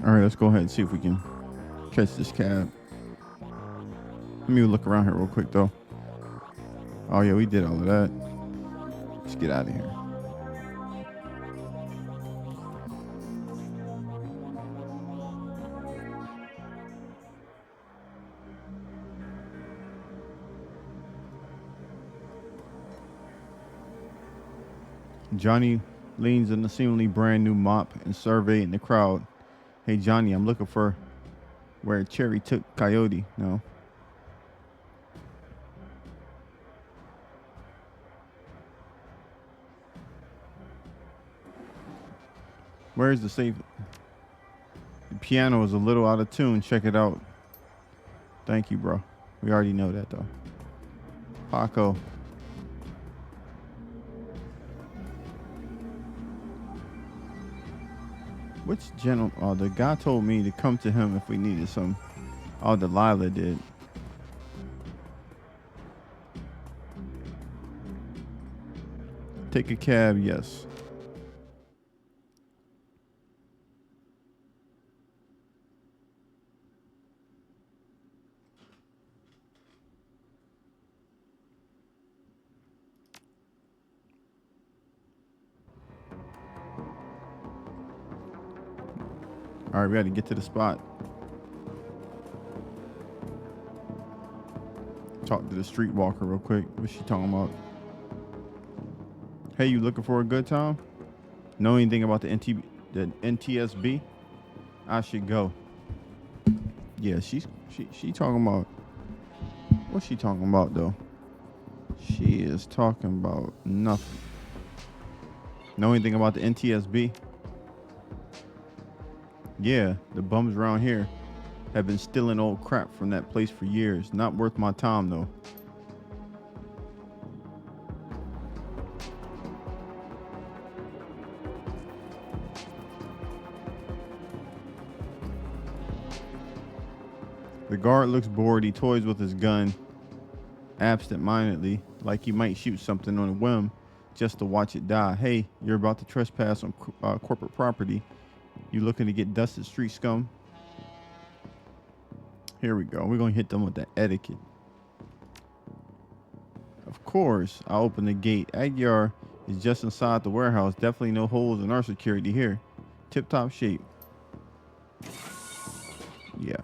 All right, let's go ahead and see if we can catch this cab. Let me look around here real quick, though. Oh, yeah, we did all of that. Let's get out of here. Johnny leans in the seemingly brand new mop and surveying the crowd. Hey, Johnny, I'm looking for where Cherry took Coyote. No. Where's the safe? The piano is a little out of tune. Check it out. Thank you, bro. We already know that, though. Paco. Which gentleman? Oh, the guy told me to come to him if we needed some. Oh, Delilah did. Take a cab, yes. All right, we got to get to the spot. Talk to the streetwalker real quick. What's she talking about? Hey, you looking for a good time? Know anything about the NTSB? I should go. Yeah, she talking about. What's she talking about though? She is talking about nothing. Know anything about the NTSB? Yeah, the bums around here have been stealing old crap from that place for years. Not worth my time though. The guard looks bored. He toys with his gun absent-mindedly, like he might shoot something on a whim just to watch it die. Hey, you're about to trespass on corporate property. You looking to get dusted, street scum? Here we go. We're going to hit them with that etiquette. Of course, I open the gate. Agyar is just inside the warehouse. Definitely no holes in our security here. Tip-top shape. Yeah.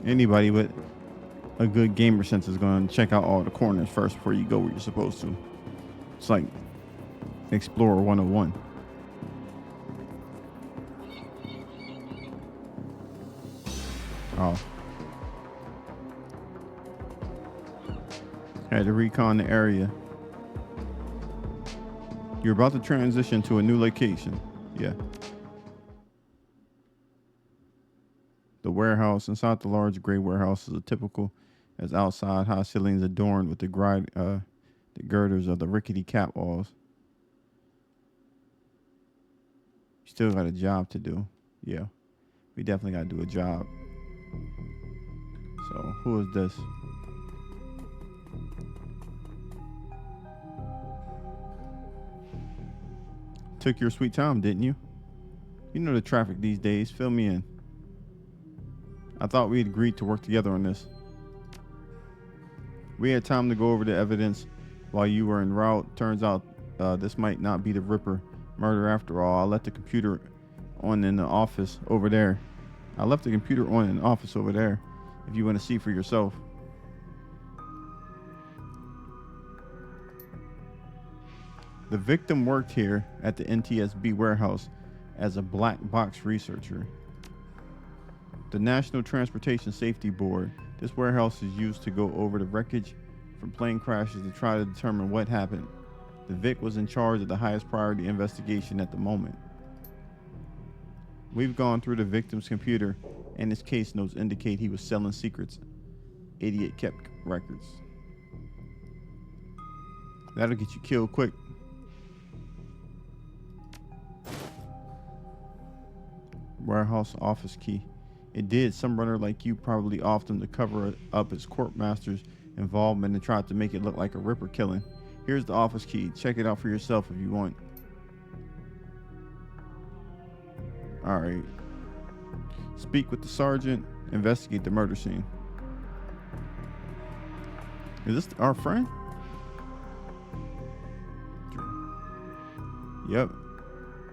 Anybody with a good gamer sense is going to check out all the corners first before you go where you're supposed to. It's like Explorer 101. Oh. Had to recon the area. You're about to transition to a new location. Yeah. The warehouse. Inside the large gray warehouse is a typical as outside, high ceilings adorned with the girders of the rickety cat walls. You still got a job to do. Yeah. We definitely got to do a job. So, who is this? Took your sweet time, didn't you? You know the traffic these days. Fill me in. I thought we'd agreed to work together on this. We had time to go over the evidence while you were en route. Turns out this might not be the Ripper murder after all. I left the computer on in the office over there. If you want to see for yourself. The victim worked here at the NTSB warehouse as a black box researcher. The National Transportation Safety Board. This warehouse is used to go over the wreckage from plane crashes to try to determine what happened. The Vic was in charge of the highest priority investigation at the moment. We've gone through the victim's computer, and his case notes indicate he was selling secrets. Idiot kept records. That'll get you killed quick. warehouse office key. It did. Some runner like you probably offed him to cover up his court master's involvement and tried to make it look like a Ripper killing. Here's the office key. Check it out for yourself if you want. Alright. Speak with the sergeant. Investigate the murder scene. Is this our friend? Yep.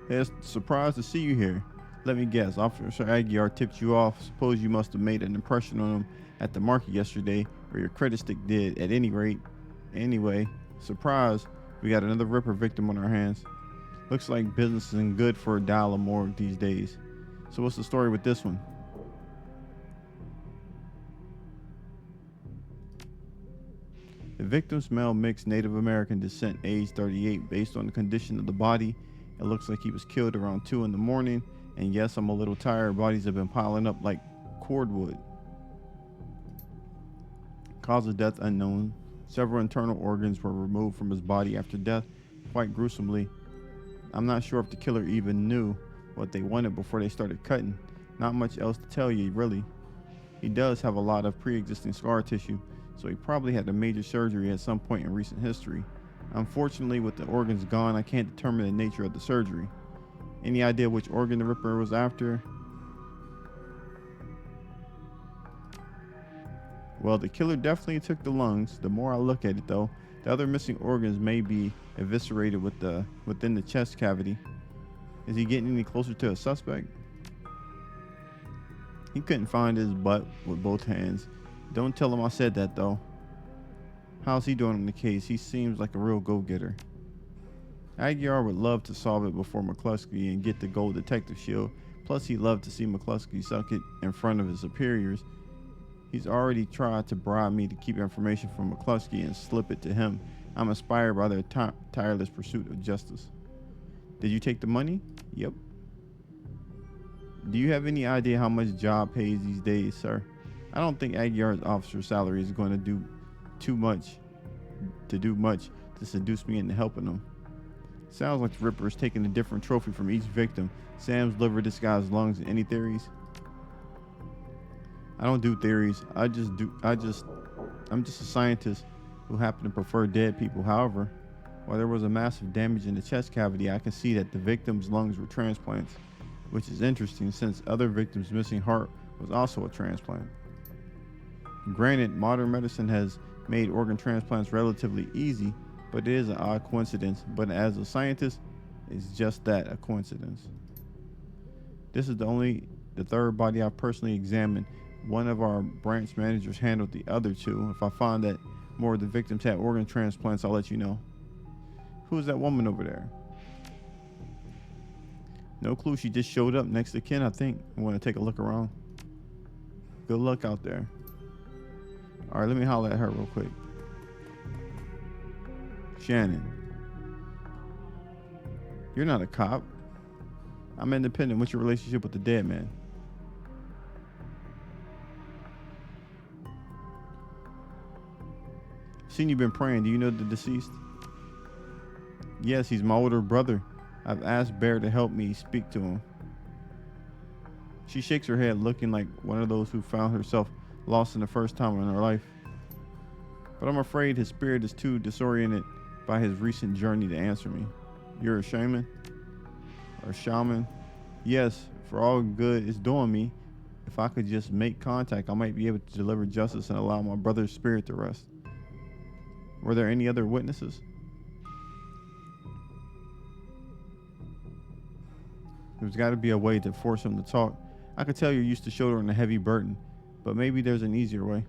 Hey, it's surprised to see you here. Let me guess. Officer Aguiar tipped you off. Suppose you must have made an impression on him at the market yesterday, or your credit stick did. At any rate, anyway, surprise, we got another Ripper victim on our hands. Looks like business isn't good for a dial or more these days. So what's the story with this one? The victim's male mixed Native American descent, age 38. Based on the condition of the body, it looks like he was killed around 2 in the morning. And yes, I'm a little tired. Bodies have been piling up like cordwood. Cause of death unknown. Several internal organs were removed from his body after death, quite gruesomely. I'm not sure if the killer even knew what they wanted before they started cutting. Not much else to tell you, really. He does have a lot of pre-existing scar tissue, so he probably had a major surgery at some point in recent history. Unfortunately, with the organs gone, I can't determine the nature of the surgery. Any idea which organ the Ripper was after? Well, the killer definitely took the lungs. The more I look at it, though, the other missing organs may be eviscerated within the chest cavity. Is he getting any closer to a suspect? He couldn't find his butt with both hands. Don't tell him I said that, though. How's he doing in the case? He seems like a real go-getter. Aguiar would love to solve it before McCluskey and get the gold detective shield. Plus, he'd love to see McCluskey suck it in front of his superiors. He's already tried to bribe me to keep information from McCluskey and slip it to him. I'm inspired by their tireless pursuit of justice. Did you take the money? Yep. Do you have any idea how much job pays these days, sir? I don't think Aguiar's officer salary is going to do much to seduce me into helping him. Sounds like the Ripper is taking a different trophy from each victim. Sam's liver, this guy's lungs. Any theories? I don't do theories. I'm just a scientist who happen to prefer dead people. However, while there was a massive damage in the chest cavity, I can see that the victim's lungs were transplants, which is interesting since other victims' missing heart was also a transplant. Granted, modern medicine has made organ transplants relatively easy, but it is an odd coincidence. But as a scientist, it's just that, a coincidence. This is the third body I've personally examined. One of our branch managers handled the other two. If I find that more of the victims had organ transplants, I'll let you know. Who's that woman over there? No clue. She just showed up next to Ken, I think. I want to take a look around. Good luck out there. All right, let me holler at her real quick. Shannon. You're not a cop. I'm independent. What's your relationship with the dead man? Seen you been praying. Do you know the deceased? Yes, he's my older brother. I've asked Bear to help me speak to him. She shakes her head, looking like one of those who found herself lost in the first time in her life. But I'm afraid his spirit is too disoriented by his recent journey to answer me. You're a shaman? Or shaman? Yes, for all good it's doing me. If I could just make contact, I might be able to deliver justice and allow my brother's spirit to rest. Were there any other witnesses? There's got to be a way to force him to talk. I could tell you're used to shouldering a heavy burden, but maybe there's an easier way.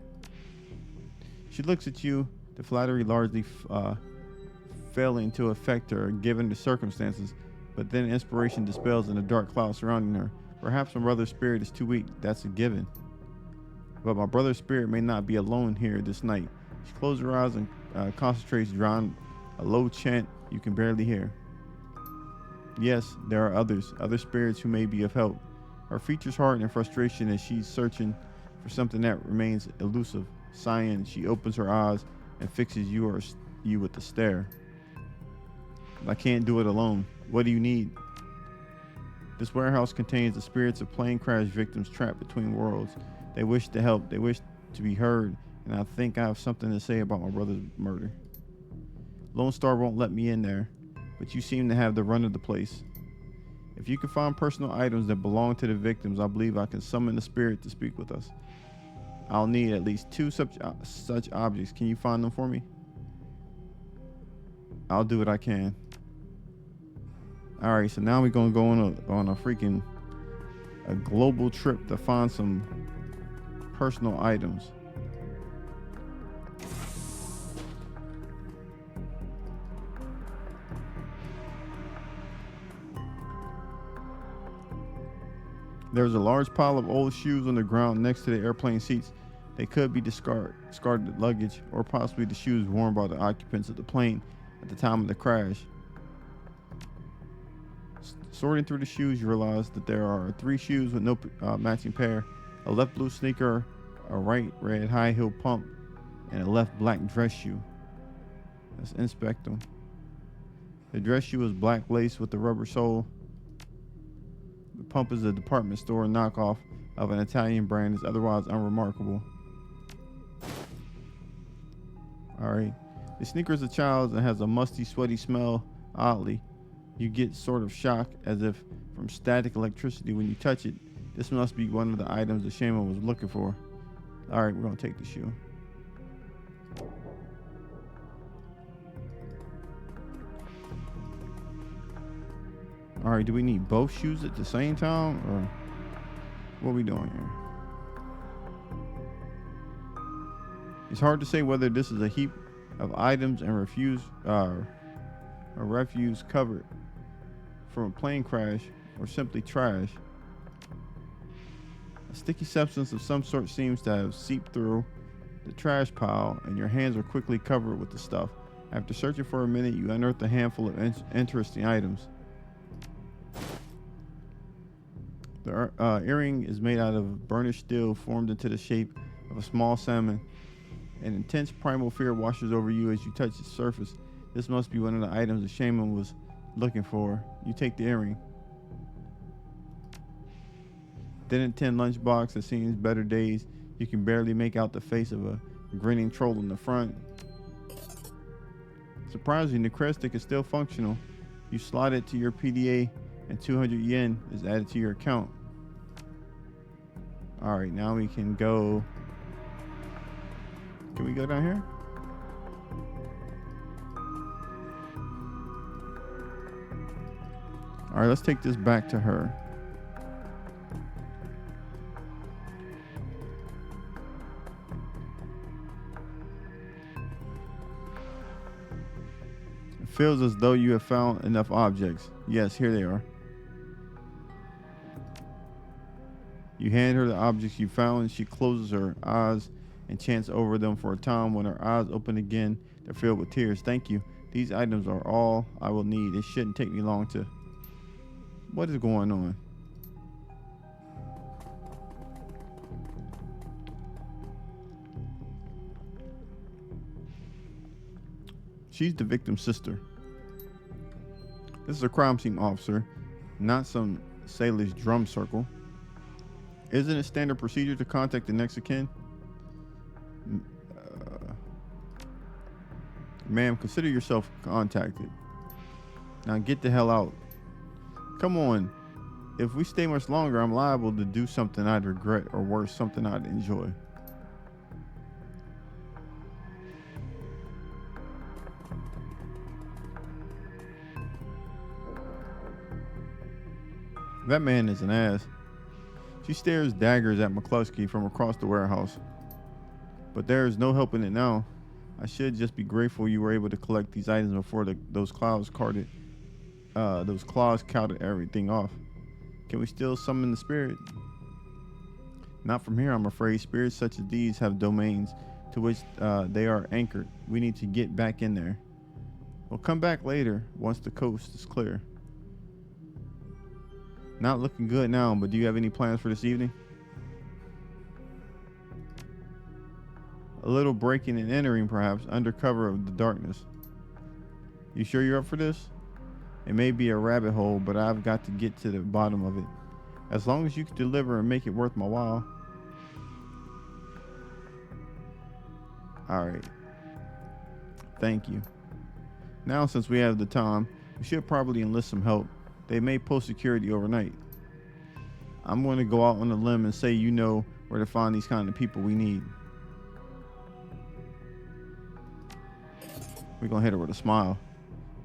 She looks at you, the flattery largely failing to affect her given the circumstances, but then inspiration dispels in the dark cloud surrounding her. Perhaps my brother's spirit is too weak, that's a given. But my brother's spirit may not be alone here this night. She closes her eyes and concentrates, drawing a low chant you can barely hear. Yes, there are other spirits who may be of help. Her features harden in frustration as she's searching for something that remains elusive. Sighing, she opens her eyes and fixes you with a stare. I can't do it alone. What do you need? This warehouse contains the spirits of plane crash victims trapped between worlds. They wish to help, they wish to be heard, and I think I have something to say about my brother's murder. Lone Star won't let me in there, but you seem to have the run of the place. If you can find personal items that belong to the victims, I believe I can summon the spirit to speak with us. I'll need at least 2 such objects. Can you find them for me? I'll do what I can. Alright, so now we're gonna go on a freaking global trip to find some personal items. There's a large pile of old shoes on the ground next to the airplane seats. They could be discarded luggage, or possibly the shoes worn by the occupants of the plane at the time of the crash. Sorting through the shoes, you realize that there are 3 shoes with no matching pair, a left blue sneaker, a right red high heel pump, and a left black dress shoe. Let's inspect them. The dress shoe is black lace with the rubber sole. The pump is a department store knockoff of an Italian brand, is otherwise unremarkable. Alright. The sneaker is a child's and has a musty, sweaty smell. Oddly, you get sort of shocked as if from static electricity when you touch it. This must be one of the items the shaman was looking for. Alright, we're gonna take the shoe. Alright, do we need both shoes at the same time, or what are we doing here? It's hard to say whether this is a heap of items and refuse covered from a plane crash or simply trash. A sticky substance of some sort seems to have seeped through the trash pile, and your hands are quickly covered with the stuff. After searching for a minute, you unearth a handful of interesting items. The earring is made out of burnished steel formed into the shape of a small salmon. An intense primal fear washes over you as you touch its surface. This must be one of the items the shaman was looking for. You take the earring. Then a tin lunchbox that seems better days. You can barely make out the face of a grinning troll in the front. Surprisingly, the credit stick is still functional. You slide it to your PDA and 200 yen is added to your account. Alright, now we can go. Can we go down here? Alright, let's take this back to her. It feels as though you have found enough objects. Yes, here they are. You hand her the objects you found, and she closes her eyes and chants over them for a time. When her eyes open again, they're filled with tears. Thank you. These items are all I will need. It shouldn't take me long to... What is going on? She's the victim's sister. This is a crime scene officer, not some sailor's drum circle. Isn't it standard procedure to contact the next of kin? Ma'am, consider yourself contacted. Now get the hell out. Come on. If we stay much longer, I'm liable to do something I'd regret, or worse, something I'd enjoy. That man is an ass. She stares daggers at McCluskey from across the warehouse. But there is no helping it now. I should just be grateful you were able to collect these items before those claws counted everything off. Can we still summon the spirit? Not from here, I'm afraid. Spirits such as these have domains to which they are anchored. We need to get back in there. We'll come back later once the coast is clear. Not looking good now, but do you have any plans for this evening? A little breaking and entering, perhaps, under cover of the darkness. You sure you're up for this? It may be a rabbit hole, but I've got to get to the bottom of it. As long as you can deliver and make it worth my while. Alright. Thank you. Now, since we have the time, we should probably enlist some help. They may post security overnight. I'm going to go out on a limb and say you know where to find these kind of people we need. We're going to hit her with a smile.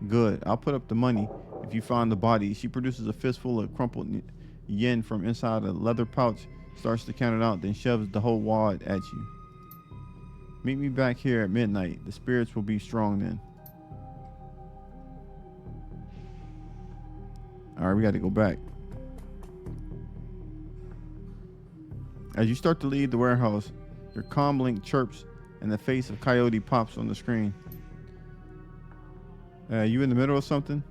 Good. I'll put up the money if you find the body. She produces a fistful of crumpled yen from inside a leather pouch, starts to count it out, then shoves the whole wad at you. Meet me back here at midnight. The spirits will be strong then. Alright, we got to go back. As you start to leave the warehouse, your comm link chirps and the face of Coyote pops on the screen. You in the middle of something?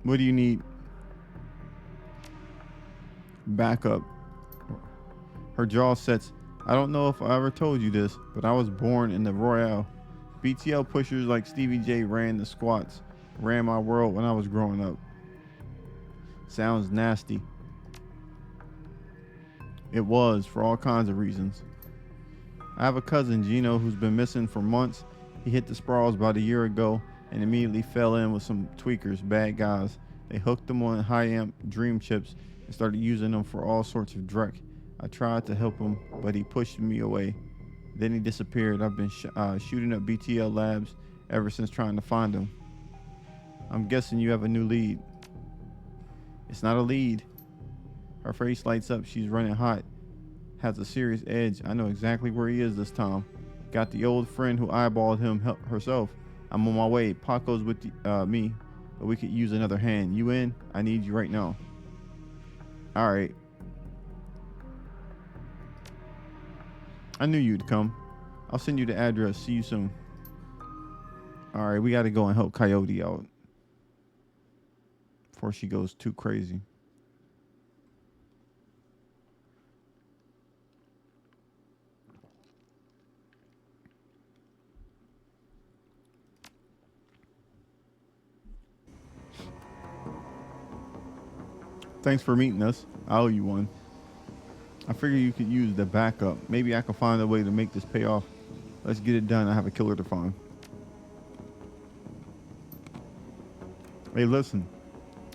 What do you need? Backup. Her jaw sets. I don't know if I ever told you this, but I was born in the Royale. BTL pushers like Stevie J ran the squats, ran my world when I was growing up. Sounds nasty. It was, for all kinds of reasons. I have a cousin, Gino, who's been missing for months. He hit the sprawls about a year ago and immediately fell in with some tweakers, bad guys. They hooked him on high-amp dream chips and started using them for all sorts of dreck. I tried to help him, but he pushed me away. Then he disappeared. I've been shooting up BTL labs ever since trying to find him. I'm guessing you have a new lead. It's not a lead. Her face lights up. She's running hot. Has a serious edge. I know exactly where he is this time. Got the old friend who eyeballed him herself. I'm on my way. Paco's with me, but we could use another hand. You in? I need you right now. All right. I knew you'd come. I'll send you the address. See you soon. All right, we got to go and help Coyote out before she goes too crazy. Thanks for meeting us. I owe you one. I figure you could use the backup. Maybe I can find a way to make this pay off. Let's get it done. I have a killer to find. Hey, listen.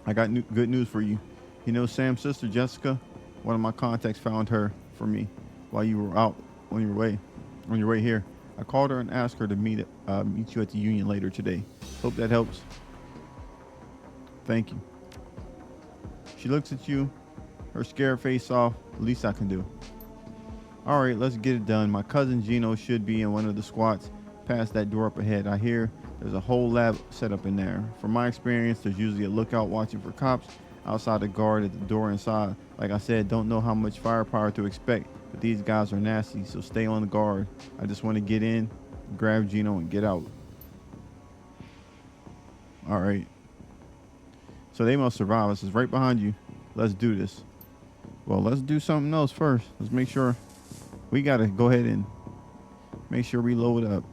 I got good news for you. You know Sam's sister, Jessica? One of my contacts found her for me while you were out on your way here. I called her and asked her to meet you at the Union later today. Hope that helps. Thank you. She looks at you, her scared face off. The least I can do. All right, let's get it done. My cousin Gino should be in one of the squats past that door up ahead. I hear there's a whole lab set up in there. From my experience, there's usually a lookout watching for cops outside the guard at the door inside. Like I said, don't know how much firepower to expect, but these guys are nasty, so stay on the guard. I just want to get in, grab Gino, and get out. All right. So they must survive us. It's right behind you. Let's do this. Well, let's do something else first. Let's make sure we got to go ahead and make sure we load up.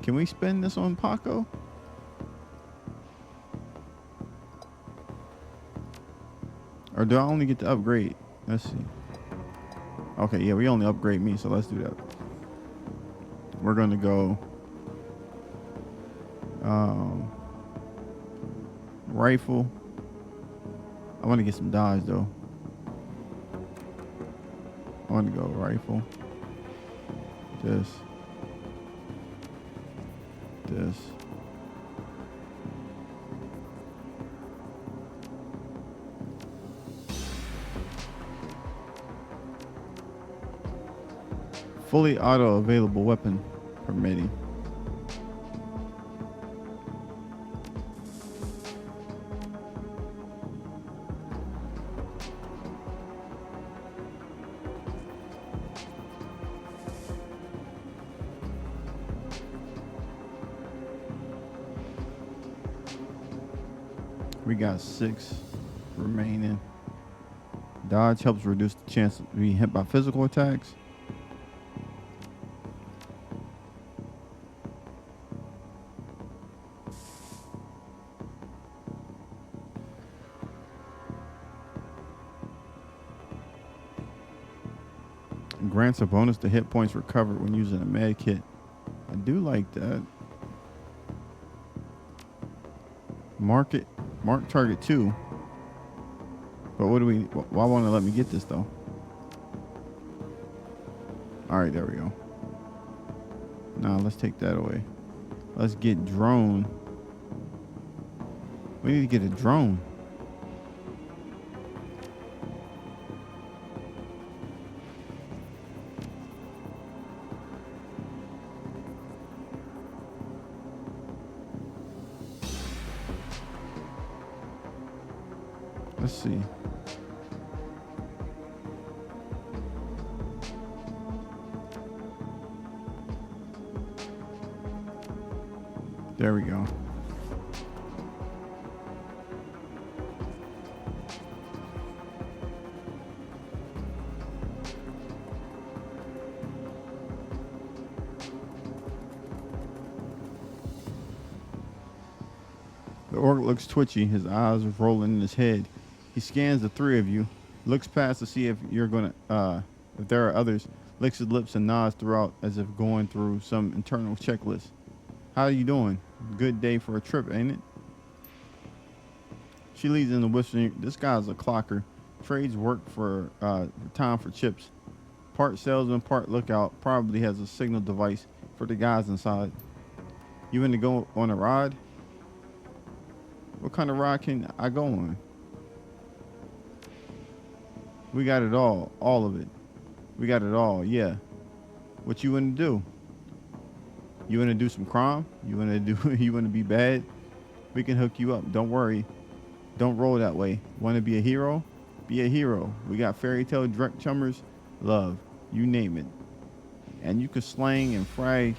Can we spend this on Paco? Or do I only get to upgrade? Let's see. Okay, yeah, we only upgrade me, so let's do that. We're going to go rifle. I want to get some dodge though. I want to go rifle. This. Fully auto available weapon permitting. We got 6 remaining. Dodge helps reduce the chance of being hit by physical attacks. Grants a bonus to hit points recovered when using a med kit. I do like that. Mark target 2. But why won't it let me get this though? Alright, there we go. Now let's take that away. Let's get drone. We need to get a drone. Let's see. There we go. The orc looks twitchy, his eyes are rolling in his head. He scans the three of you, looks past to see if you're gonna, if there are others, licks his lips and nods throughout as if going through some internal checklist. How are you doing? Good day for a trip, ain't it? She leads in the whispering, this guy's a clocker. Trades work for time for chips. Part salesman, part lookout, probably has a signal device for the guys inside. You in to go on a ride? What kind of ride can I go on? We got it all of it. We got it all, yeah. What you want to do? You want to do some crime? You want to be bad? We can hook you up. Don't worry. Don't roll that way. Want to be a hero? Be a hero. We got fairy tale drunk chummers, love, you name it. And you can slang and frag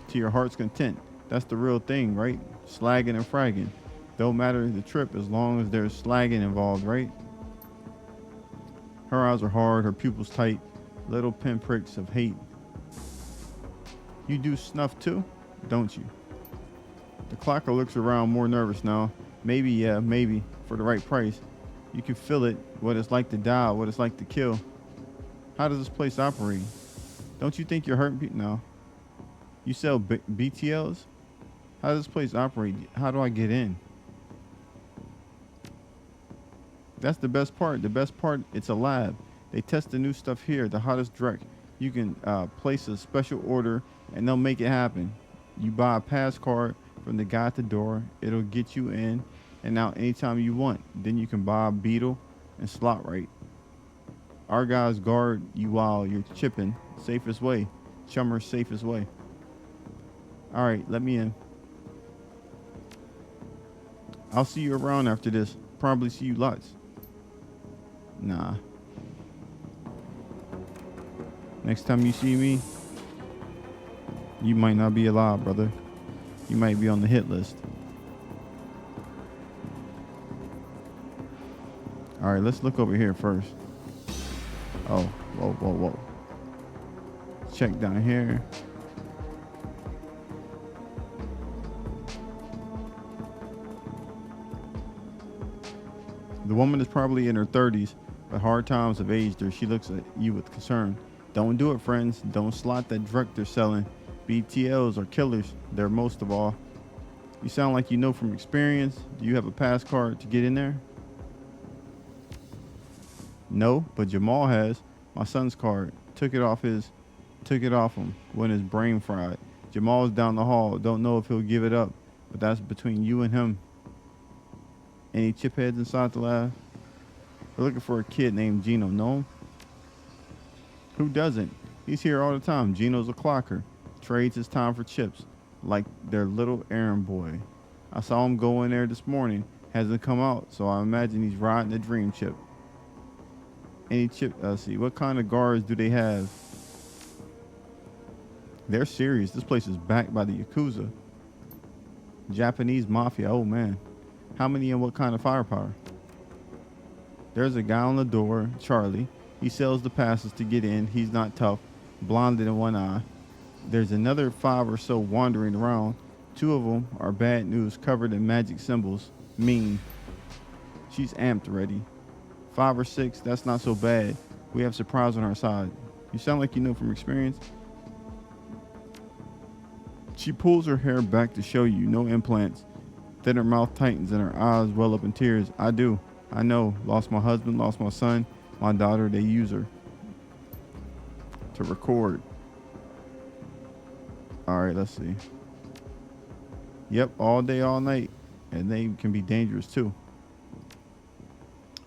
to your heart's content. That's the real thing, right? Slagging and fragging. Don't matter the trip as long as there's slagging involved, right? Her eyes are hard, her pupils tight, little pinpricks of hate. You do snuff too, don't you? The clocker looks around more nervous now. Maybe, yeah, maybe, for the right price. You can feel it, what it's like to die, what it's like to kill. How does this place operate? Don't you think you're hurting people now? You sell BTLs? How does this place operate? How do I get in? That's the best part. The best part, it's a lab. They test the new stuff here, the hottest direct. You can place a special order and they'll make it happen. You buy a pass card from the guy at the door. It'll get you in and out anytime you want. Then you can buy a beetle and slot right. Our guys guard you while you're chipping. Safest way. Chummer's safest way. All right, let me in. I'll see you around after this. Probably see you lots. Nah. Next time you see me, you might not be alive, brother. You might be on the hit list. All right, let's look over here first. Oh, whoa. Check down here. The woman is probably in her 30s, but hard times have aged her. She looks at you with concern. Don't do it, friends. Don't slot that drug they're selling. BTLs are killers. They're most of all. You sound like you know from experience. Do you have a pass card to get in there? No, but Jamal has. My son's card. Took it off him when his brain fried. Jamal's down the hall. Don't know if he'll give it up, but that's between you and him. Any chip heads inside the lab? We're looking for a kid named Gino. Know him? Who doesn't? He's here all the time. Gino's a clocker. Trades his time for chips, like their little errand boy. I saw him go in there this morning. Hasn't come out, so I imagine he's riding a dream chip. Any chip? See, what kind of guards do they have? They're serious. This place is backed by the Yakuza. Japanese mafia. Oh, man. How many and what kind of firepower? There's a guy on the door, Charlie. He sells the passes to get in. He's not tough. Blinded in one eye. There's another 5 or so wandering around. 2 of them are bad news, covered in magic symbols. Mean. She's amped ready. 5 or 6, that's not so bad. We have surprise on our side. You sound like you know from experience. She pulls her hair back to show you no implants. Then her mouth tightens and her eyes well up in tears. I do. I know. Lost my husband, lost my son, my daughter. They use her to record. All right, let's see. Yep, all day, all night. And they can be dangerous too.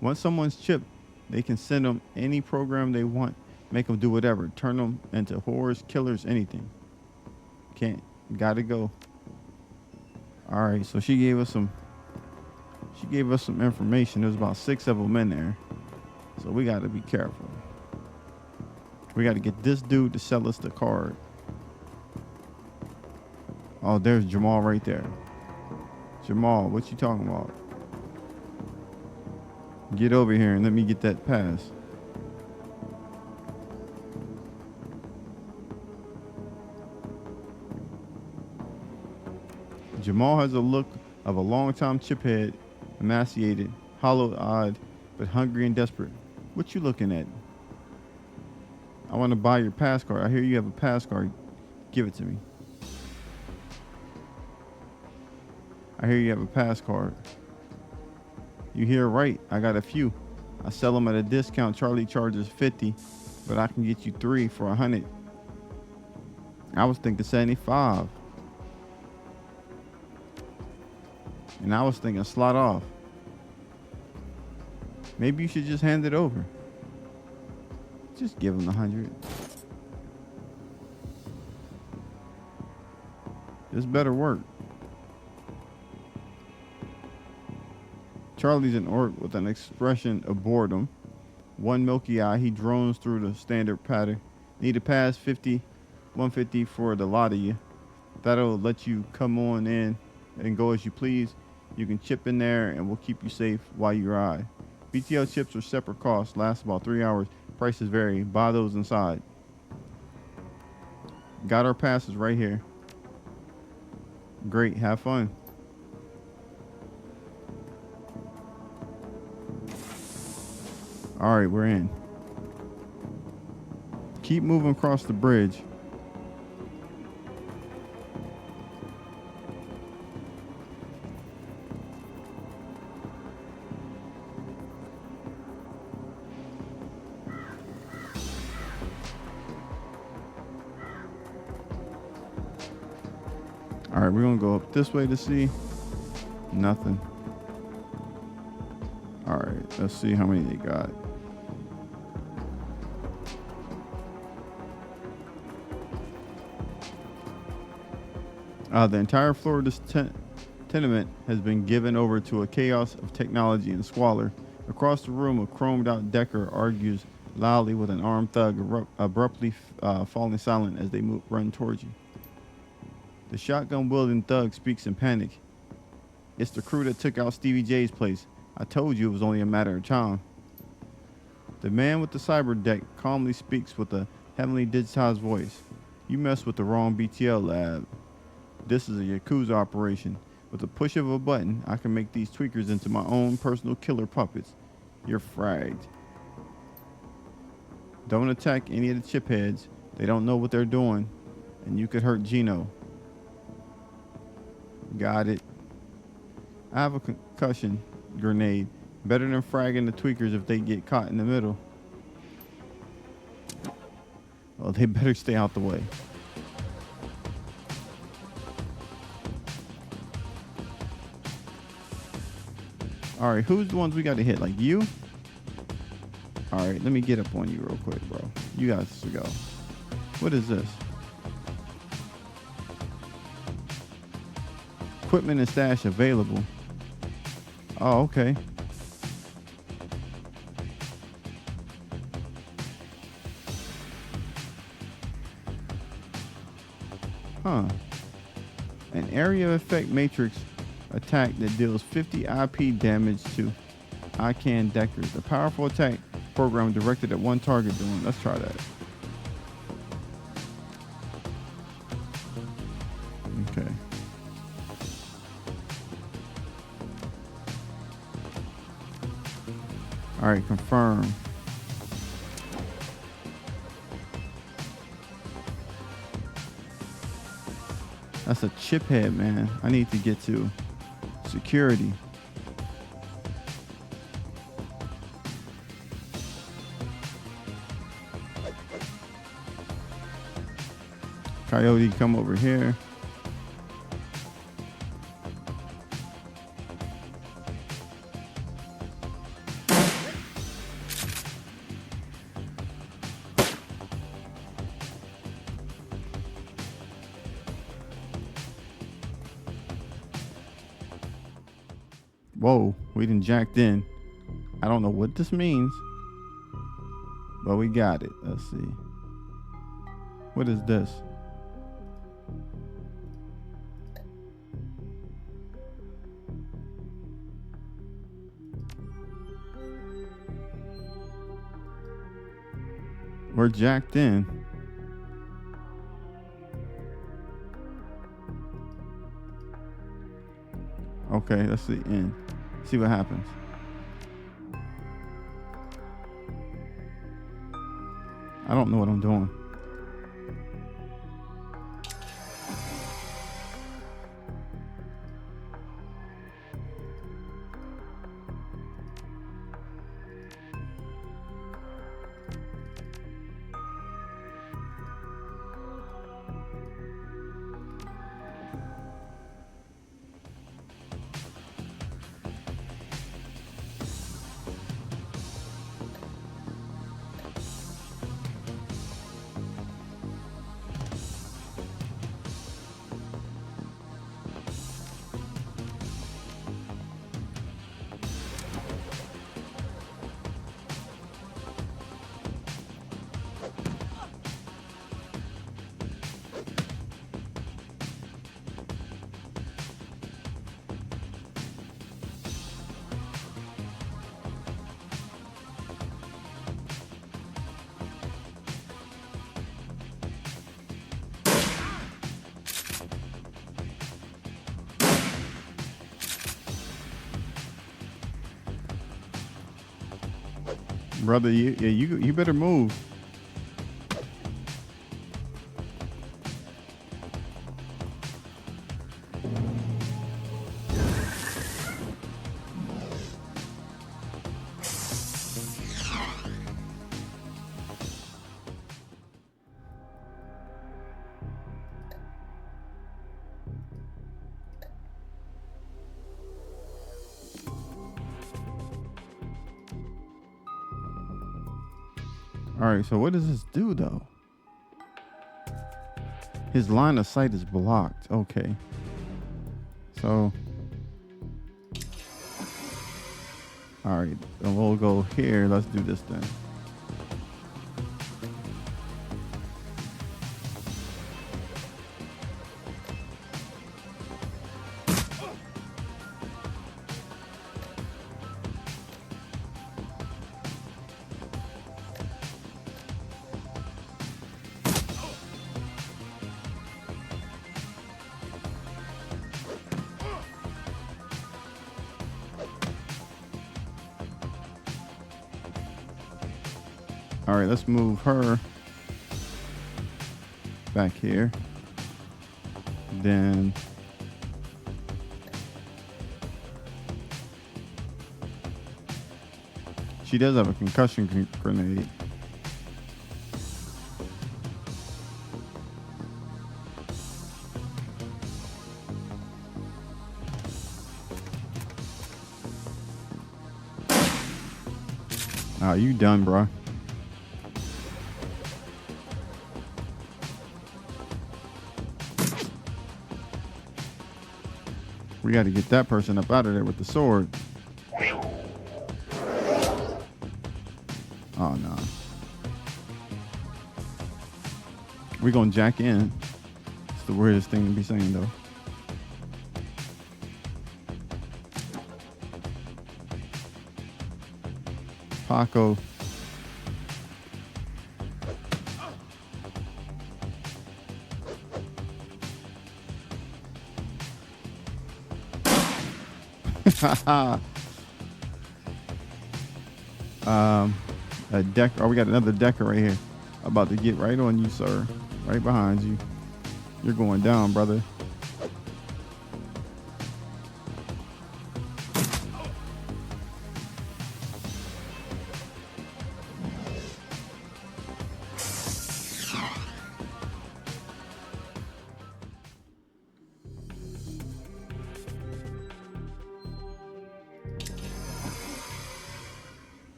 Once someone's chipped, they can send them any program they want, make them do whatever, turn them into whores, killers, anything. Can't, gotta go. All right, so she gave us some information. There's about 6 of them in there, so we got to be careful. We got to get this dude to sell us the card. Oh, there's Jamal right there. Jamal, what you talking about? Get over here and let me get that pass. Jamal has a look of a long-time chiphead, emaciated, hollow-eyed, but hungry and desperate. What you looking at? I want to buy your pass card. I hear you have a pass card. Give it to me. I hear you have a pass card. You hear right. I got a few. I sell them at a discount. Charlie charges 50, but I can get you 3 for 100. I was thinking 75. And I was thinking slot off. Maybe you should just hand it over. Just give him the 100. This better work. Charlie's an orc with an expression of boredom. One milky eye, he drones through the standard pattern. Need to pass 50, 150 for the lot of you. That'll let you come on in and go as you please. You can chip in there and we'll keep you safe while you ride. BTL chips are separate costs, last about 3 hours. Prices vary. Buy those inside. Got our passes right here. Great, have fun. All right, we're in. Keep moving across the bridge. All right, we're gonna go up this way to see. Nothing. All right, let's see how many they got. The entire floor of this tenement has been given over to a chaos of technology and squalor. Across the room, a chromed-out Decker argues loudly with an armed thug, abruptly falling silent as they run towards you. The shotgun-wielding thug speaks in panic. It's the crew that took out Stevie J's place. I told you it was only a matter of time. The man with the cyber deck calmly speaks with a heavily digitized voice. You messed with the wrong BTL lab. This is a Yakuza operation. With the push of a button, I can make these tweakers into my own personal killer puppets. You're fragged. Don't attack any of the chip heads. They don't know what they're doing. And you could hurt Gino. Got it. I have a concussion grenade. Better than fragging the tweakers if they get caught in the middle. Well, they better stay out the way. All right, who's the ones we got to hit? Like you? All right, let me get up on you real quick, bro. You guys to go. What is this? Equipment and stash available. Oh, okay. Huh. An area effect matrix attack that deals 50 IP damage to ICANN Deckers. A powerful attack program directed at one target doing. Let's try that. Okay. All right, confirm. That's a chip head, man. I need to get to security. Coyote, come over here. Whoa, we done jacked in. I don't know what this means, but we got it. Let's see. What is this? We're jacked in. Okay, let's see in. See what happens. I don't know what I'm doing. Brother, you better move. All right, so what does this do though? His line of sight is blocked. Okay. So, all right, then we'll go here. Let's do this then. All right, let's move her back here. Then she does have a concussion grenade. Oh, you done, bro. We got to get that person up out of there with the sword. Oh, no. We're going to jack in. It's the weirdest thing to be saying, though. Paco. A deck. Oh, we got another decker right here. About to get right on you, sir. Right behind you. You're going down, brother.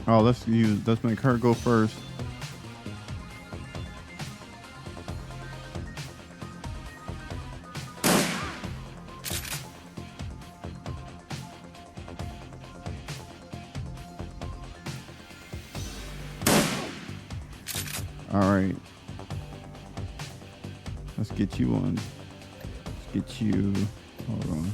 Oh, let's make her go first. All right. Let's get you on. Let's get you. Hold on.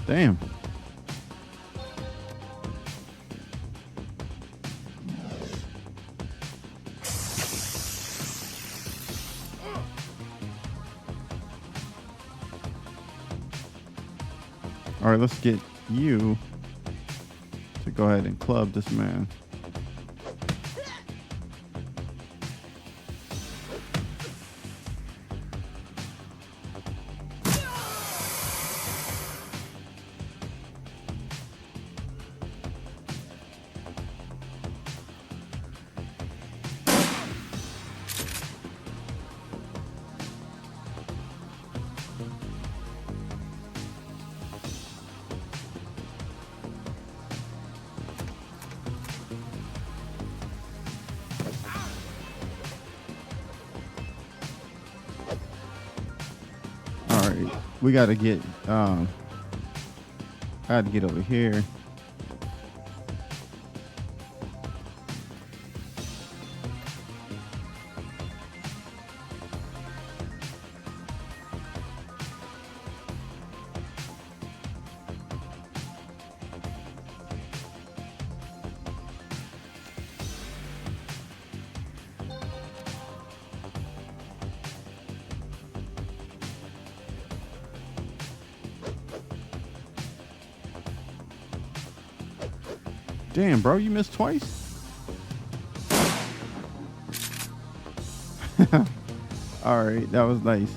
Damn. All right, let's get you to go ahead and club this man. We gotta get I had to get over here. Damn, bro, you missed twice? All right, that was nice.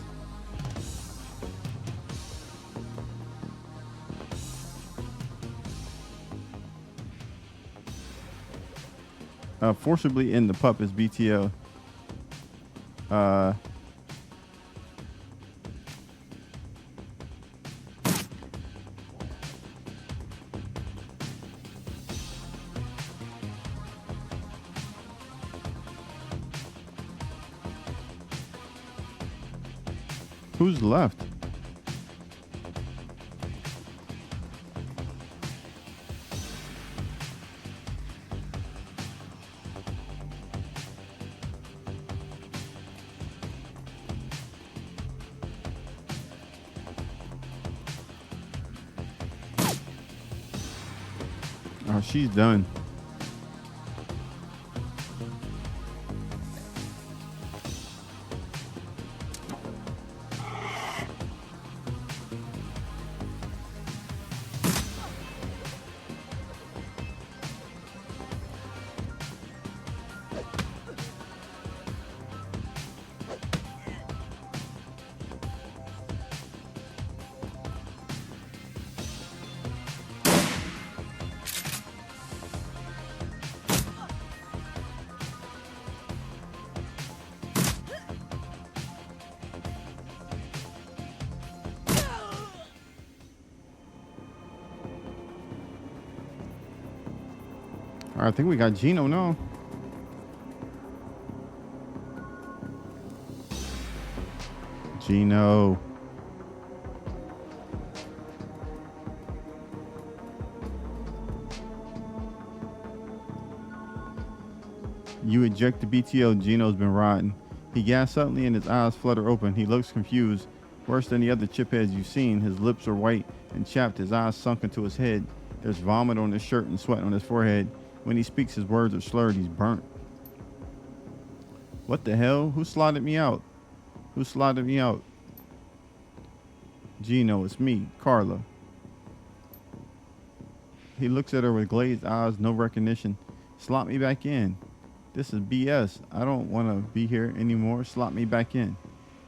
Forcibly in the pup is BTO. Who's left? Oh, she's done. I think we got Gino now. Gino. You eject the BTO. Gino's been rotten. He gasps suddenly and his eyes flutter open. He looks confused. Worse than the other chipheads you've seen. His lips are white and chapped. His eyes sunk into his head. There's vomit on his shirt and sweat on his forehead. When he speaks, his words are slurred. He's burnt. What the hell? Who slotted me out? Who slotted me out? Gino, it's me, Carla. He looks at her with glazed eyes, no recognition. Slot me back in. This is BS. I don't want to be here anymore. Slot me back in.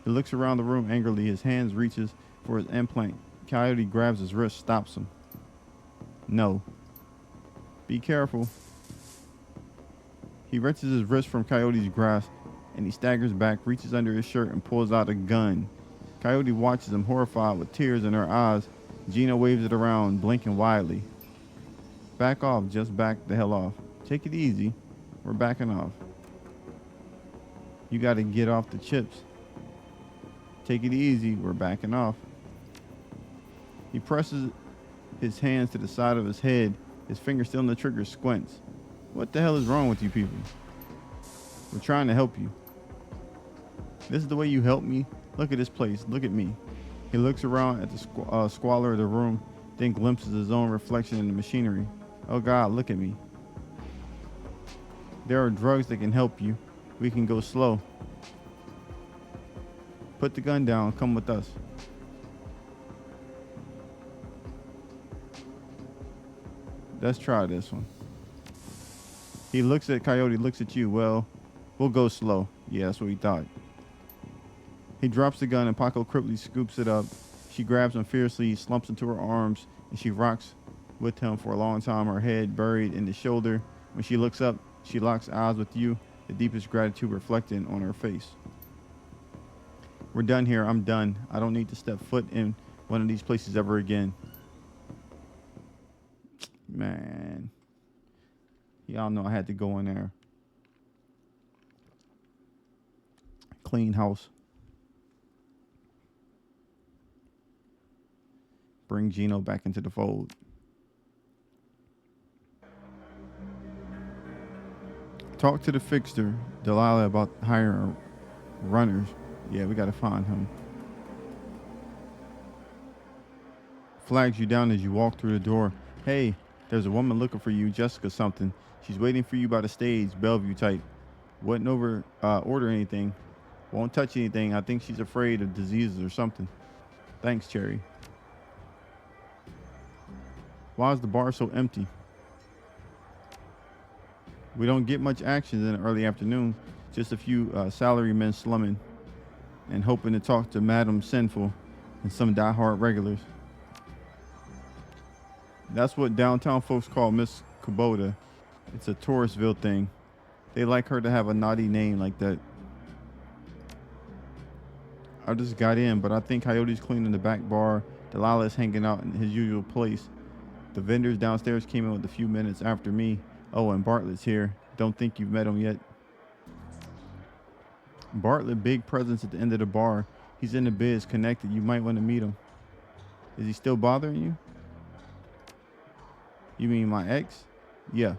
He looks around the room angrily. His hands reaches for his implant. Coyote grabs his wrist, stops him. No. Be careful. He wrenches his wrist from Coyote's grasp, and he staggers back, reaches under his shirt, and pulls out a gun. Coyote watches him, horrified, with tears in her eyes. Gina waves it around, blinking wildly. Back off, just back the hell off. Take it easy. We're backing off. You gotta get off the chips. Take it easy, we're backing off. He presses his hands to the side of his head, his finger still on the trigger, squints. What the hell is wrong with you people? We're trying to help you. This is the way you help me? Look at this place, look at me. He looks around at the squalor of the room, then glimpses his own reflection in the machinery. Oh God, look at me. There are drugs that can help you. We can go slow. Put the gun down, come with us. Let's try this one. He looks at Coyote, looks at you. Well, we'll go slow. Yeah, that's what he thought. He drops the gun and Paco quickly scoops it up. She grabs him fiercely, slumps into her arms, and she rocks with him for a long time, her head buried in his shoulder. When she looks up, she locks eyes with you, the deepest gratitude reflecting on her face. We're done here. I'm done. I don't need to step foot in one of these places ever again. Man. Y'all know I had to go in there. Clean house. Bring Gino back into the fold. Talk to the fixer, Delilah, about hiring runners. Yeah, we gotta find him. Flags you down as you walk through the door. Hey, there's a woman looking for you, Jessica something. She's waiting for you by the stage, Bellevue type. Wouldn't order anything. Won't touch anything. I think she's afraid of diseases or something. Thanks, Cherry. Why is the bar so empty? We don't get much action in the early afternoon. Just a few salarymen slumming and hoping to talk to Madam Sinful and some diehard regulars. That's what downtown folks call Miss Kubota. It's a Touristville thing. They like her to have a naughty name like that. I just got in, but I think Coyote's cleaning the back bar. Delilah's hanging out in his usual place. The vendors downstairs came in with a few minutes after me. Oh, and Bartlett's here. Don't think you've met him yet. Bartlett, big presence at the end of the bar. He's in the biz, connected. You might want to meet him. Is he still bothering you? You mean my ex? Yeah.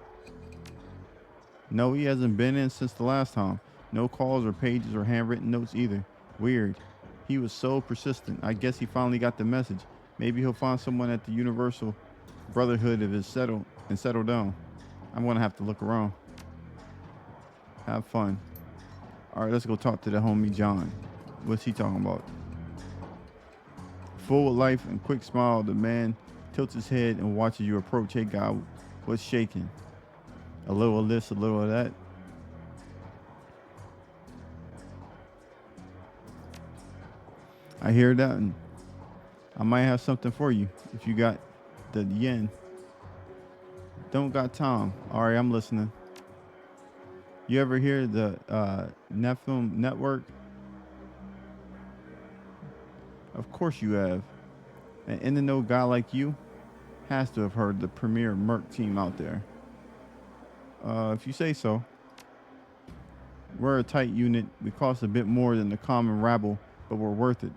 No, he hasn't been in since the last time. No calls or pages or handwritten notes either. Weird. He was so persistent. I guess he finally got the message. Maybe he'll find someone at the Universal Brotherhood if it's settled down. I'm gonna have to look around. Have fun. All right, let's go talk to the homie John. What's he talking about? Full of life and quick smile, the man tilts his head and watches you approach. Hey, guy, what's shaking? A little of this, a little of that. I hear that, and I might have something for you if you got the yen. Don't got time. All right, I'm listening. You ever hear the Nephilim Network? Of course you have. An in-the-know guy like you has to have heard the premier Merc team out there. If you say so. We're a tight unit. We cost a bit more than the common rabble, but we're worth it.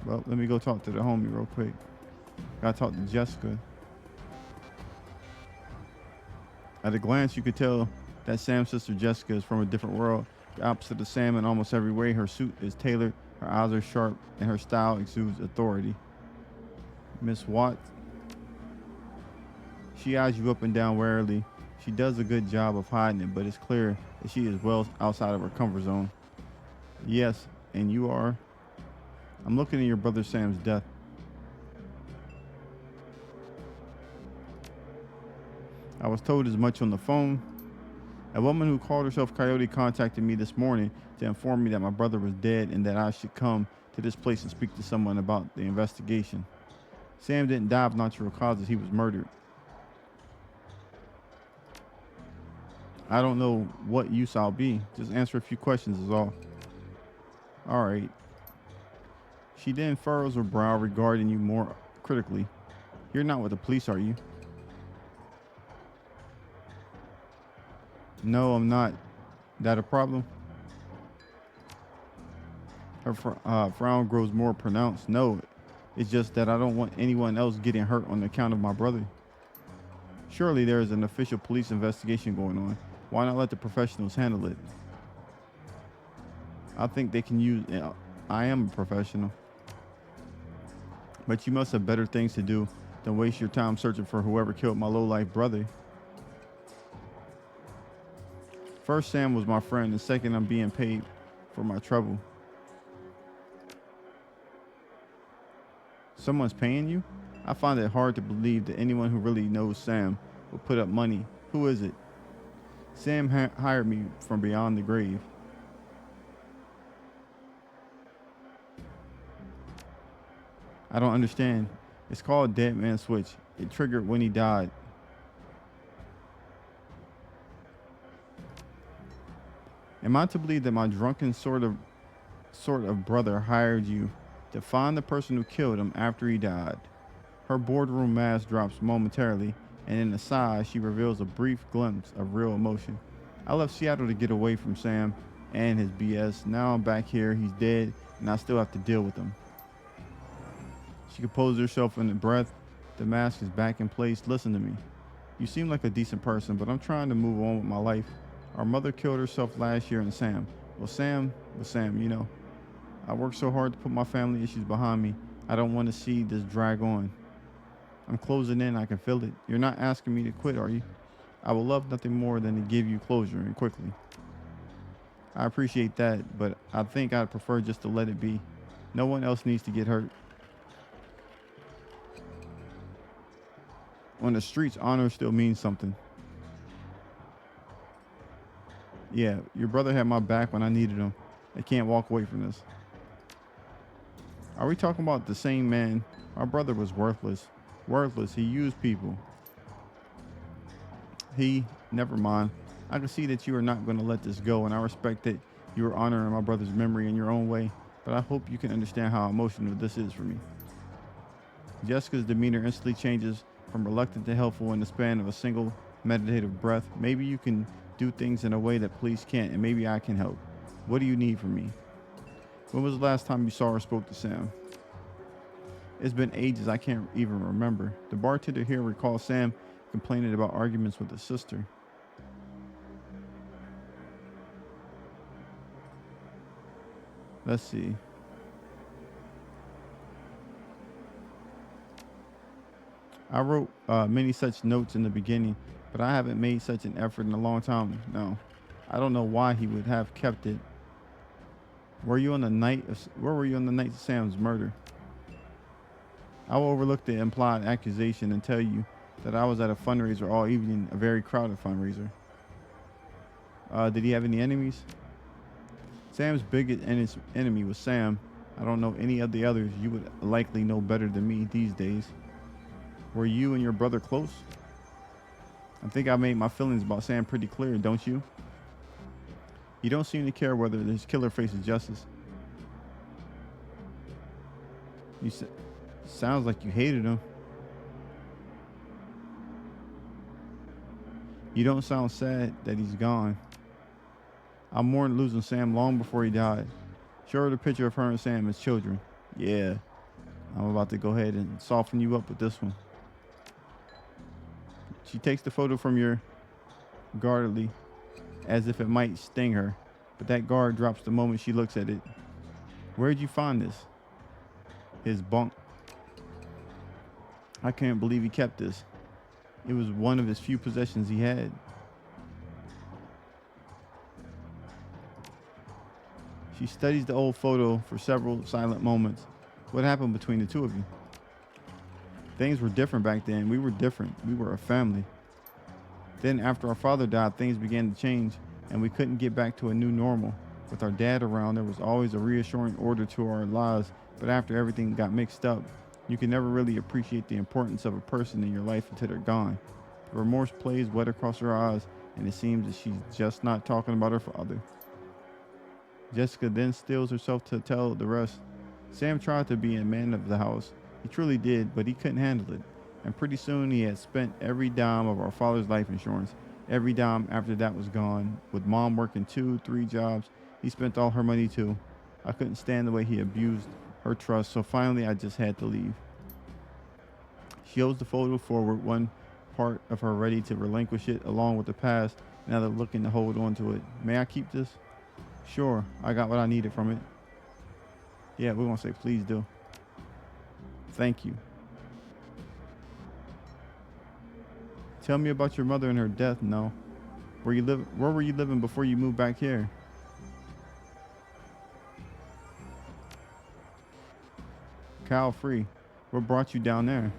Well, let me go talk to the homie real quick. Gotta talk to Jessica. At a glance, you could tell that Sam's sister Jessica is from a different world. The opposite of Sam in almost every way. Her suit is tailored, her eyes are sharp, and her style exudes authority. Miss Watts. She eyes you up and down warily. She does a good job of hiding it, but it's clear that she is well outside of her comfort zone. Yes, and you are? I'm looking at your brother Sam's death. I was told as much on the phone. A woman who called herself Coyote contacted me this morning to inform me that my brother was dead and that I should come to this place and speak to someone about the investigation. Sam didn't die of natural causes. He was murdered. I don't know what use I'll be. Just answer a few questions is all. All right. She then furrows her brow, regarding you more critically. You're not with the police, are you? No, I'm not. That a problem? Her frown grows more pronounced. No, it's just that I don't want anyone else getting hurt on account of my brother. Surely there is an official police investigation going on. Why not let the professionals handle it? I think they can use... I am a professional. But you must have better things to do than waste your time searching for whoever killed my low-life brother. First, Sam was my friend, and second, I'm being paid for my trouble. Someone's paying you? I find it hard to believe that anyone who really knows Sam would put up money. Who is it? Sam hired me from beyond the grave. I don't understand. It's called Dead Man Switch. It triggered when he died. Am I to believe that my drunken sort of brother hired you to find the person who killed him after he died? Her boardroom mask drops momentarily, and in a sigh, she reveals a brief glimpse of real emotion. I left Seattle to get away from Sam and his BS. Now I'm back here. He's dead, and I still have to deal with him. She composed herself in a breath. The mask is back in place. Listen to me. You seem like a decent person, but I'm trying to move on with my life. Our mother killed herself last year, and Sam was Sam, you know. I worked so hard to put my family issues behind me. I don't want to see this drag on. I'm closing in. I can feel it. You're not asking me to quit, are you? I would love nothing more than to give you closure, and quickly. I appreciate that, but I think I'd prefer just to let it be. No one else needs to get hurt. On the streets, honor still means something. Yeah, your brother had my back when I needed him. I can't walk away from this. Are we talking about the same man? My brother was worthless. Worthless. He used people. Never mind. I can see that you are not going to let this go, and I respect that you are honoring my brother's memory in your own way, but I hope you can understand how emotional this is for me. Jessica's demeanor instantly changes from reluctant to helpful in the span of a single meditative breath. Maybe you can do things in a way that police can't, and maybe I can help. What do you need from me? When was the last time you saw or spoke to Sam? It's been ages. I can't even remember. The bartender here recalls Sam complaining about arguments with his sister. Let's see. I wrote many such notes in the beginning, but I haven't made such an effort in a long time. No, I don't know why he would have kept it. Where were you on the night of Sam's murder? I will overlook the implied accusation and tell you that I was at a fundraiser all evening, a very crowded fundraiser. Did he have any enemies? Sam's biggest enemy was Sam. I don't know any of the others. You would likely know better than me these days. Were you and your brother close? I think I made my feelings about Sam pretty clear, don't you? You don't seem to care whether his killer faces justice. Sounds like you hated him. You don't sound sad that he's gone. I mourned losing Sam long before he died. Show her the picture of her and Sam as children. Yeah, I'm about to go ahead and soften you up with this one. She takes the photo from your guardedly, as if it might sting her, but that guard drops the moment she looks at it. Where'd you find this? His bunk. I can't believe he kept this. It was one of his few possessions he had. She studies the old photo for several silent moments. What happened between the two of you? Things were different back then. We were different. We were a family. Then, after our father died, things began to change, and we couldn't get back to a new normal. With our dad around, there was always a reassuring order to our lives, but after everything got mixed up, you can never really appreciate the importance of a person in your life until they're gone. The remorse plays wet across her eyes, and it seems that she's just not talking about her father. Jessica then steels herself to tell the rest. Sam tried to be a man of the house. He truly did, but he couldn't handle it. And pretty soon he had spent every dime of our father's life insurance. Every dime after that was gone. With mom working 2, 3 jobs, he spent all her money too. I couldn't stand the way he abused her trust, so finally I just had to leave. She holds the photo forward, one part of her ready to relinquish it along with the past, and the other looking to hold on to it. May I keep this? Sure, I got what I needed from it. Yeah, we're gonna say please do. Thank you. Tell me about your mother and her death, No. Where were you living before you moved back here? Cal Free. What brought you down there?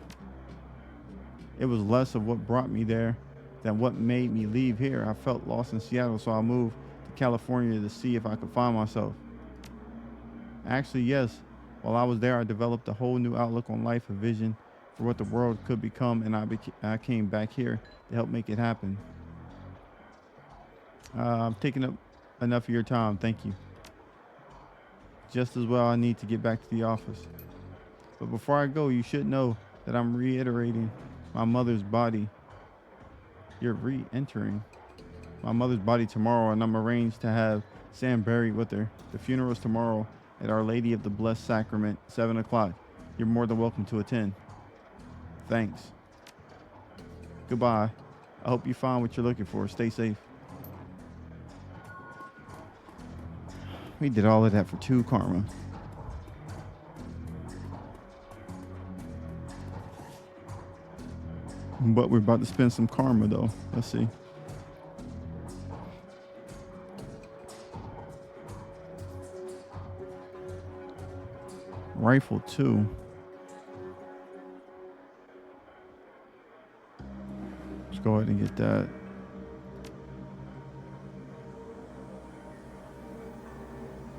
It was less of what brought me there than what made me leave here. I felt lost in Seattle, so I moved to California to see if I could find myself. Actually, yes. While I was there, I developed a whole new outlook on life, a vision for what the world could become, and I came back here to help make it happen. I'm taking up enough of your time. Thank you. Just as well, I need to get back to the office. But before I go, you should know that I'm reiterating my mother's body. You're re-entering my mother's body tomorrow, and I'm arranged to have Sam buried with her. The funeral is tomorrow at Our Lady of the Blessed Sacrament, 7 o'clock. You're more than welcome to attend. Thanks. Goodbye. I hope you find what you're looking for. Stay safe. We did all of that for 2 karma. But we're about to spend some karma, though. Let's see. Rifle 2. Let's go ahead and get that.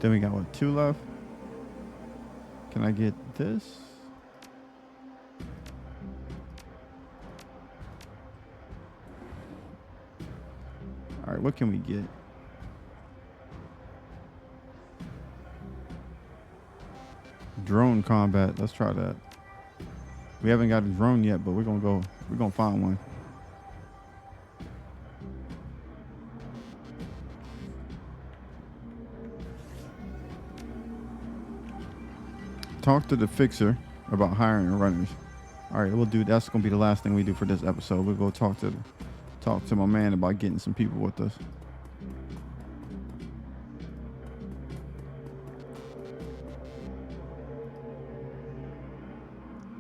Then we got, what, 2 left? Can I get this? All right, what can we get? Drone combat. Let's try that. We haven't got a drone yet, but we're gonna find one. Talk to the fixer about hiring runners. All right, we'll do. That's gonna be the last thing we do for this episode. We'll go talk to my man about getting some people with us.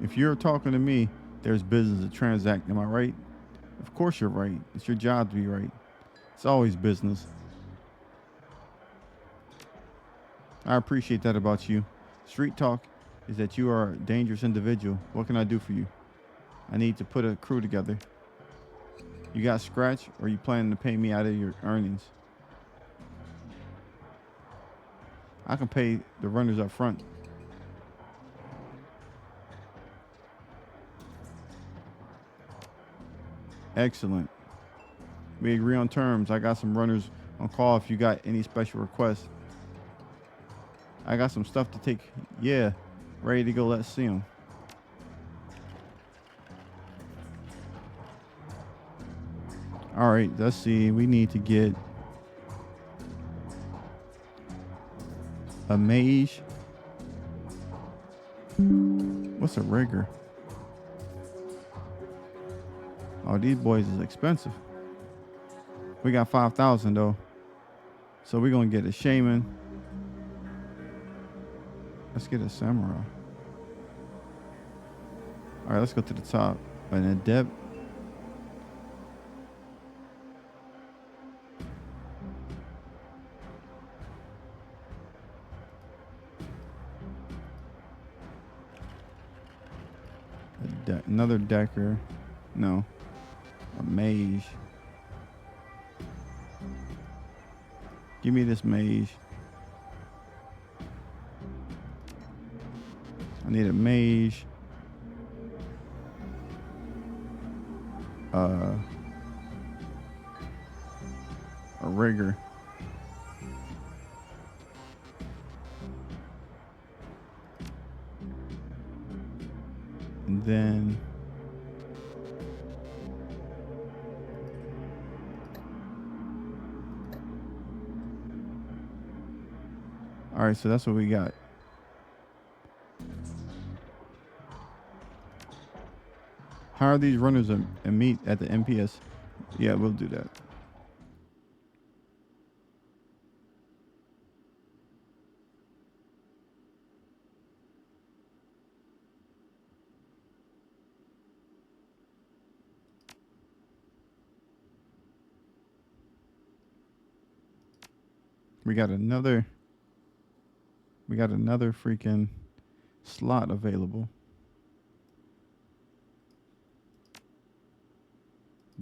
If you're talking to me, there's business to transact. Am I right? Of course you're right. It's your job to be right. It's always business. I appreciate that about you. Street talk is that you are a dangerous individual. What can I do for you? I need to put a crew together. You got scratch, or you planning to pay me out of your earnings? I can pay the runners up front. Excellent. We agree on terms. I got some runners on call if you got any special requests. I got some stuff to take. Yeah, ready to go. Let's see them. All right, let's see. We need to get a mage. What's a rigger? Oh, these boys is expensive. We got 5,000 though. So we're gonna get a shaman. Let's get a samurai. All right, let's go to the top. An adept. Another decker. No. A mage. Give me this mage. I need a mage. A rigger. And then all right, so that's what we got. Hire these runners and meet at the MPS. Yeah, we'll do that. We got another freaking slot available.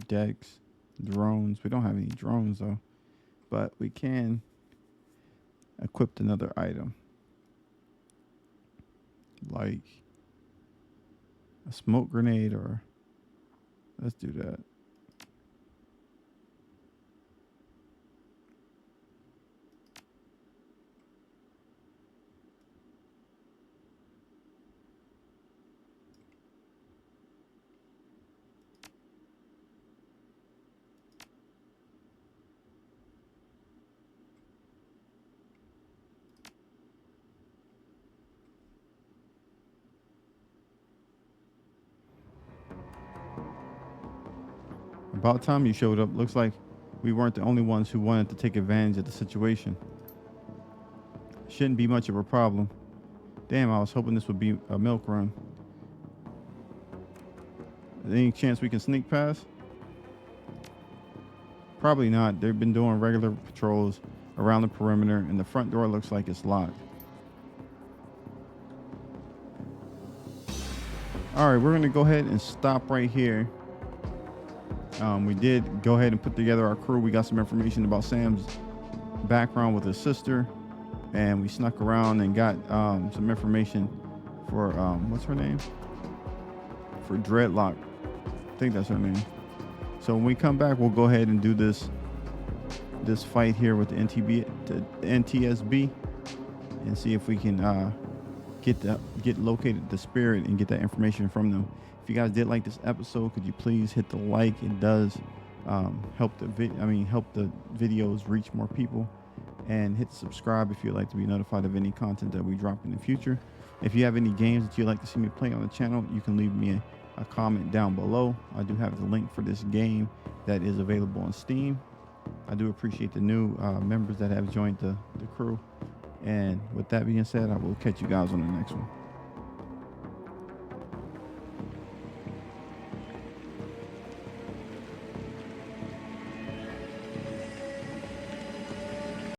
Decks, drones. We don't have any drones though, but we can equip another item like a smoke grenade, or let's do that. About time you showed up. Looks like we weren't the only ones who wanted to take advantage of the situation. Shouldn't be much of a problem. Damn, I was hoping this would be a milk run. Any chance we can sneak past? Probably not. They've been doing regular patrols around the perimeter, and the front door looks like it's locked. All right, we're gonna go ahead and stop right here. We did go ahead and put together our crew. We got some information about Sam's background with his sister, and we snuck around and got some information for what's her name? For Dreadlock. I think that's her name. So when we come back, we'll go ahead and do this fight here with the NTSB, and see if we can get located the spirit and get that information from them. If you guys did like this episode, could you please hit the like? It does help the videos reach more people, and hit subscribe if you'd like to be notified of any content that we drop in the future. If you have any games that you'd like to see me play on the channel, you can leave me a comment down below. I do have the link for this game that is available on Steam. I do appreciate the new members that have joined the crew. And with that being said, I will catch you guys on the next one.